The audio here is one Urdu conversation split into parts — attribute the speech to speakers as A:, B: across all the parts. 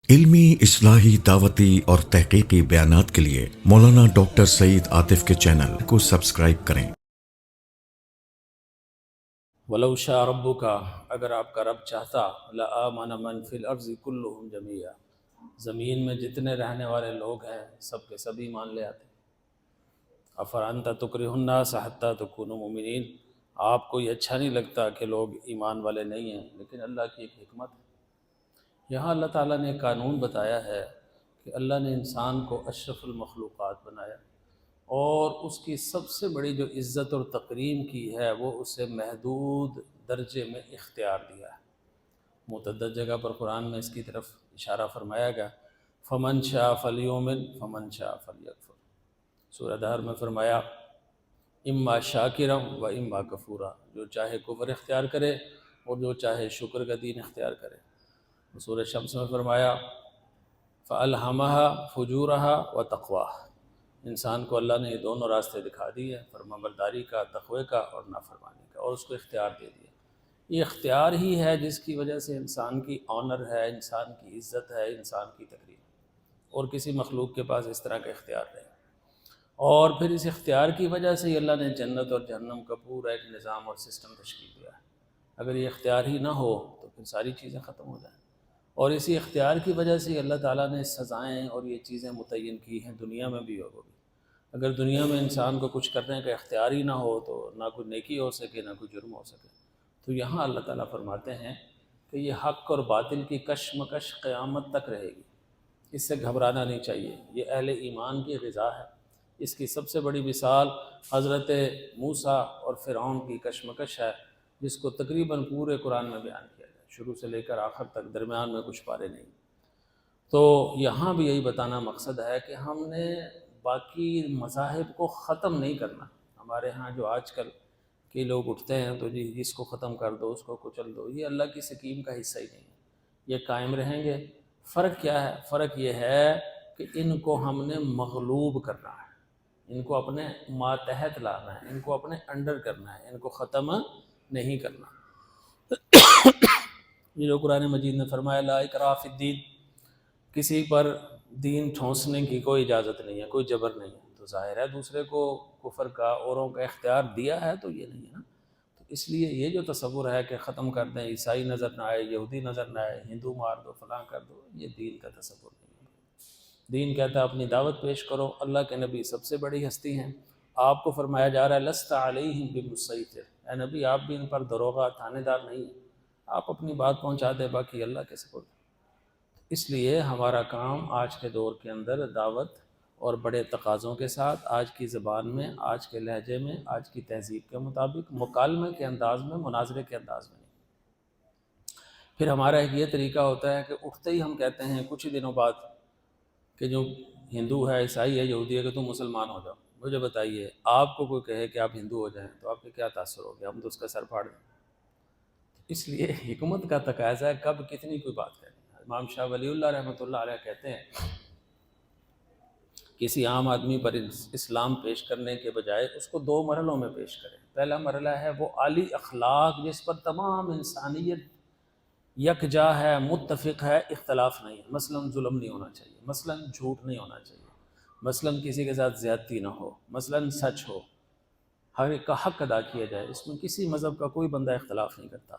A: علمی، اصلاحی، دعوتی اور تحقیقی بیانات کے لیے مولانا ڈاکٹر سعید عاطف کے چینل کو سبسکرائب کریں۔
B: وَلَوْ شَاءَ رَبُّكَ، اگر آپ کا رب چاہتا، لَآمَنَ مَنْ فِي الْأَرْضِ كُلُّهُمْ جَمِيعًا، زمین میں جتنے رہنے والے لوگ ہیں سب کے سب ایمان لے آتے۔ أَفَأَنْتَ تُكْرِهُ النَّاسَ حَتَّى تَكُونُوا مُؤْمِنِينَ، آپ کو یہ اچھا نہیں لگتا کہ لوگ ایمان والے نہیں ہیں، لیکن اللہ کی ایک حکمت ہے۔ یہاں اللہ تعالیٰ نے ایک قانون بتایا ہے کہ اللہ نے انسان کو اشرف المخلوقات بنایا، اور اس کی سب سے بڑی جو عزت اور تکریم کی ہے وہ اسے محدود درجے میں اختیار دیا ہے۔ متعدد جگہ پر قرآن میں اس کی طرف اشارہ فرمایا گیا، فمن شاء فلیؤمن فمن شاء فلیکفر۔ سورہ دہر میں فرمایا اما شاکرا و اما کفورا، جو چاہے کفر اختیار کرے اور جو چاہے شکر کا دین اختیار کرے۔ سورہ شمس میں فرمایا فَأَلْهَمَهَا فُجُورَهَا وَتَقْوَاهَا، انسان کو اللہ نے یہ دونوں راستے دکھا دیے، فرمانبرداری کا، تقوی کا اور نافرمانی کا، اور اس کو اختیار دے دیا۔ یہ اختیار ہی ہے جس کی وجہ سے انسان کی آنر ہے، انسان کی عزت ہے، انسان کی تقریم، اور کسی مخلوق کے پاس اس طرح کا اختیار نہیں۔ اور پھر اس اختیار کی وجہ سے ہی اللہ نے جنت اور جہنم کا پورا ایک نظام اور سسٹم تشکیل دیا ہے۔ اگر یہ اختیار ہی نہ ہو تو پھر ساری چیزیں ختم ہو جائیں، اور اسی اختیار کی وجہ سے اللہ تعالیٰ نے سزائیں اور یہ چیزیں متعین کی ہیں دنیا میں بھی اور وہ بھی۔ اگر دنیا میں انسان کو کچھ کرنے کا اختیار ہی نہ ہو تو نہ کوئی نیکی ہو سکے، نہ کوئی جرم ہو سکے۔ تو یہاں اللہ تعالیٰ فرماتے ہیں کہ یہ حق اور باطل کی کشمکش قیامت تک رہے گی، اس سے گھبرانا نہیں چاہیے۔ یہ اہل ایمان کی غذا ہے۔ اس کی سب سے بڑی مثال حضرت موسیٰ اور فرعون کی کشمکش ہے، جس کو تقریباً پورے قرآن میں بیان کیا جائے، شروع سے لے کر آخر تک، درمیان میں کچھ پارے نہیں۔ تو یہاں بھی یہی بتانا مقصد ہے کہ ہم نے باقی مذاہب کو ختم نہیں کرنا۔ ہمارے ہاں جو آج کل کے لوگ اٹھتے ہیں تو جی اس کو ختم کر دو، اس کو کچل دو، یہ اللہ کی سکیم کا حصہ ہی نہیں ہے، یہ قائم رہیں گے۔ فرق کیا ہے؟ فرق یہ ہے کہ ان کو ہم نے مغلوب کرنا ہے، ان کو اپنے ماتحت لانا ہے، ان کو اپنے انڈر کرنا ہے، ان کو ختم نہیں کرنا۔ یہ جو قرآن مجید نے فرمایا لا اکراہ فی الدین، کسی پر دین ٹھونسنے کی کوئی اجازت نہیں ہے، کوئی جبر نہیں ہے۔ تو ظاہر ہے دوسرے کو کفر کا، اوروں کا اختیار دیا ہے تو یہ نہیں ہے نا۔ تو اس لیے یہ جو تصور ہے کہ ختم کر دیں، عیسائی نظر نہ آئے، یہودی نظر نہ آئے، ہندو مار دو، فلاں کر دو، یہ دین کا تصور نہیں ہے۔ دین کہتا ہے اپنی دعوت پیش کرو۔ اللہ کے نبی سب سے بڑی ہستی ہیں، آپ کو فرمایا جا رہا ہے لست علیہم بمسیطر، اے نبی آپ بھی ان پر دروغہ، تھانے دار نہیں ہیں، آپ اپنی بات پہنچا دیں، باقی اللہ کے سپرد۔ اس لیے ہمارا کام آج کے دور کے اندر دعوت اور بڑے تقاضوں کے ساتھ، آج کی زبان میں، آج کے لہجے میں، آج کی تہذیب کے مطابق، مکالمے کے انداز میں، مناظرے کے انداز میں نہیں۔ پھر ہمارا ایک یہ طریقہ ہوتا ہے کہ اٹھتے ہی ہم کہتے ہیں کچھ ہی دنوں بعد کہ جو ہندو ہے، عیسائی ہے، یہودی ہے، کہ تم مسلمان ہو جاؤ۔ مجھے بتائیے آپ کو کوئی کہے کہ آپ ہندو ہو جائیں تو آپ کے کیا تاثر ہوگا؟ ہم تو اس کا سر پھاڑ دیں۔ اس لیے حکمت کا تقاضا ہے کب کتنی کوئی بات کریں۔ امام شاہ ولی اللہ رحمۃ اللہ علیہ کہتے ہیں کسی عام آدمی پر اسلام پیش کرنے کے بجائے اس کو دو مرحلوں میں پیش کریں۔ پہلا مرحلہ ہے وہ عالی اخلاق جس پر تمام انسانیت یکجا ہے، متفق ہے، اختلاف نہیں ہے۔ مثلا ظلم نہیں ہونا چاہیے، مثلا جھوٹ نہیں ہونا چاہیے، مثلا کسی کے ساتھ زیادتی نہ ہو، مثلا سچ ہو، ہر ایک کا حق ادا کیا جائے، اس میں کسی مذہب کا کوئی بندہ اختلاف نہیں کرتا۔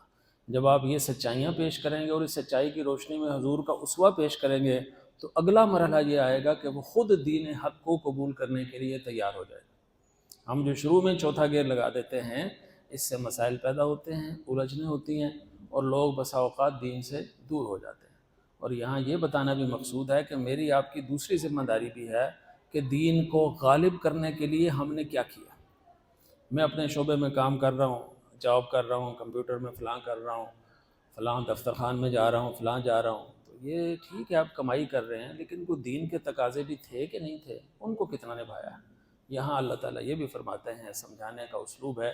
B: جب آپ یہ سچائیاں پیش کریں گے اور اس سچائی کی روشنی میں حضور کا اسوہ پیش کریں گے تو اگلا مرحلہ یہ آئے گا کہ وہ خود دین حق کو قبول کرنے کے لیے تیار ہو جائے گا۔ ہم جو شروع میں چوتھا گیئر لگا دیتے ہیں، اس سے مسائل پیدا ہوتے ہیں، الجھنیں ہوتی ہیں، اور لوگ بسا اوقات دین سے دور ہو جاتے ہیں۔ اور یہاں یہ بتانا بھی مقصود ہے کہ میری آپ کی دوسری ذمہ داری بھی ہے کہ دین کو غالب کرنے کے لیے ہم نے کیا کیا۔ میں اپنے شعبے میں کام کر رہا ہوں، جاب کر رہا ہوں، کمپیوٹر میں فلاں کر رہا ہوں، فلاں دفتر خان میں جا رہا ہوں، فلاں جا رہا ہوں، تو یہ ٹھیک ہے آپ کمائی کر رہے ہیں، لیکن کوئی دین کے تقاضے بھی تھے کہ نہیں تھے، ان کو کتنا نبھایا ہے۔ یہاں اللہ تعالیٰ یہ بھی فرماتے ہیں، سمجھانے کا اسلوب ہے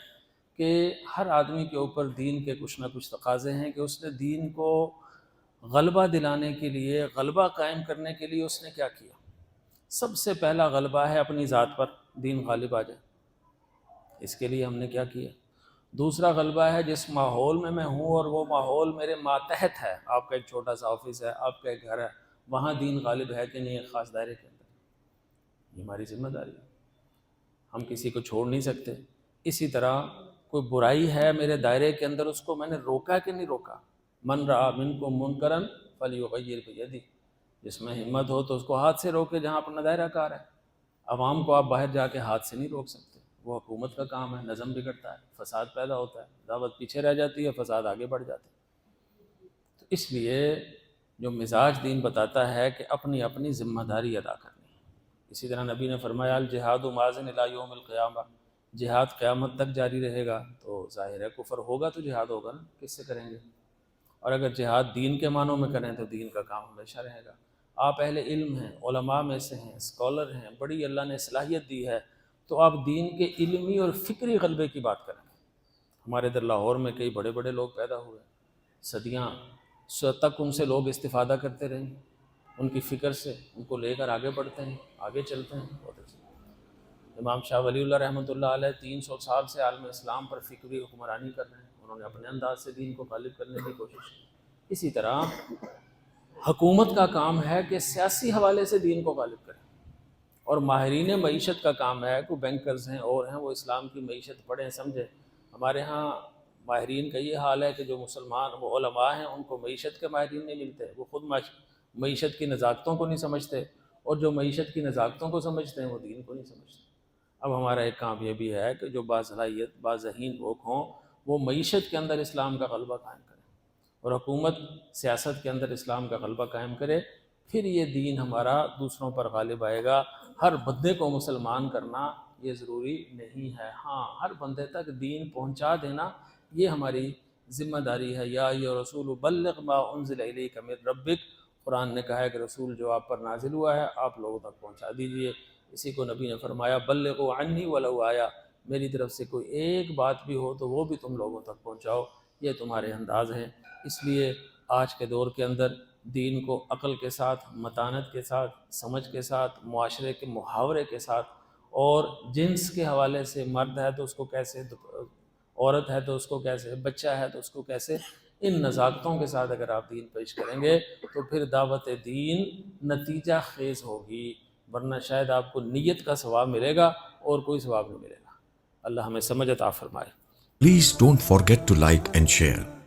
B: کہ ہر آدمی کے اوپر دین کے کچھ نہ کچھ تقاضے ہیں کہ اس نے دین کو غلبہ دلانے کے لیے، غلبہ قائم کرنے کے لیے اس نے کیا کیا۔ سب سے پہلا غلبہ ہے اپنی ذات پر، دین غالب آ جائے، اس کے لیے ہم نے کیا کیا۔ دوسرا غلبہ ہے جس ماحول میں میں ہوں اور وہ ماحول میرے ماتحت ہے، آپ کا ایک چھوٹا سا آفس ہے، آپ کا ایک گھر ہے، وہاں دین غالب ہے کہ نہیں ایک خاص دائرے کے اندر، یہ ہماری ذمہ داری ہے، ہم کسی کو چھوڑ نہیں سکتے۔ اسی طرح کوئی برائی ہے میرے دائرے کے اندر، اس کو میں نے روکا کہ نہیں روکا؟ من رأى منکم منکرا فلیغیر بیدہ، جس میں ہمت ہو تو اس کو ہاتھ سے روکے جہاں اپنا دائرہ کار ہے۔ عوام کو آپ باہر جا کے ہاتھ سے نہیں روک سکتے، وہ حکومت کا کام ہے، نظم بگڑتا ہے، فساد پیدا ہوتا ہے، دعوت پیچھے رہ جاتی ہے، فساد آگے بڑھ جاتا ہے۔ تو اس لیے جو مزاج دین بتاتا ہے کہ اپنی اپنی ذمہ داری ادا کرنی ہے۔ اسی طرح نبی نے فرمایا الجہاد ماضٍ الی یوم القیامہ، جہاد قیامت تک جاری رہے گا۔ تو ظاہر ہے کفر ہوگا تو جہاد ہوگا نا، کس سے کریں گے؟ اور اگر جہاد دین کے معنوں میں کریں تو دین کا کام ہمیشہ رہے گا۔ آپ اہل علم ہیں، علماء میں سے ہیں، اسکالر ہیں، بڑی اللہ نے صلاحیت دی ہے، تو آپ دین کے علمی اور فکری غلبے کی بات کریں۔ ہمارے ادھر لاہور میں کئی بڑے بڑے لوگ پیدا ہوئے، صدیاں تک ان سے لوگ استفادہ کرتے رہے، ان کی فکر سے ان کو لے کر آگے بڑھتے ہیں، آگے چلتے ہیں، بہت اچھا۔ امام شاہ ولی اللہ رحمۃ اللہ علیہ 300 سال سے عالم اسلام پر فکری حکمرانی کر رہے ہیں، انہوں نے اپنے انداز سے دین کو غالب کرنے کی کوشش کی۔ اسی طرح حکومت کا کام ہے کہ سیاسی حوالے سے دین کو غالب کریں، اور ماہرین معیشت کا کام ہے کہ بینکرز ہیں اور ہیں، وہ اسلام کی معیشت پڑھیں سمجھیں۔ ہمارے ہاں ماہرین کا یہ حال ہے کہ جو مسلمان وہ علماء ہیں ان کو معیشت کے ماہرین نہیں ملتے، وہ خود معیشت کی نزاکتوں کو نہیں سمجھتے، اور جو معیشت کی نزاکتوں کو سمجھتے ہیں وہ دین کو نہیں سمجھتے۔ اب ہمارا ایک کام یہ بھی ہے کہ جو باصلاحیت باذہین لوگ ہوں وہ معیشت کے اندر اسلام کا غلبہ قائم کریں، اور حکومت سیاست کے اندر اسلام کا غلبہ قائم کرے، پھر یہ دین ہمارا دوسروں پر غالب آئے گا۔ ہر بندے کو مسلمان کرنا یہ ضروری نہیں ہے، ہاں ہر بندے تک دین پہنچا دینا یہ ہماری ذمہ داری ہے۔ یا ایھا رسول بلغ ما انزل الیک من ربک، قرآن نے کہا ہے کہ رسول جو آپ پر نازل ہوا ہے آپ لوگوں تک پہنچا دیجئے۔ اسی کو نبی نے فرمایا بلغوا عنی ولو آیا، میری طرف سے کوئی ایک بات بھی ہو تو وہ بھی تم لوگوں تک پہنچاؤ، یہ تمہارے انداز ہے۔ اس لیے آج کے دور کے اندر دین کو عقل کے ساتھ، متانت کے ساتھ، سمجھ کے ساتھ، معاشرے کے محاورے کے ساتھ، اور جنس کے حوالے سے مرد ہے تو اس کو کیسے، عورت ہے تو اس کو کیسے، بچہ ہے تو اس کو کیسے، ان نزاکتوں کے ساتھ اگر آپ دین پیش کریں گے تو پھر دعوت دین نتیجہ خیز ہوگی، ورنہ شاید آپ کو نیت کا ثواب ملے گا اور کوئی ثواب نہیں ملے گا۔ اللہ ہمیں سمجھ عطا فرمائے۔
A: Please don't forget to like and share.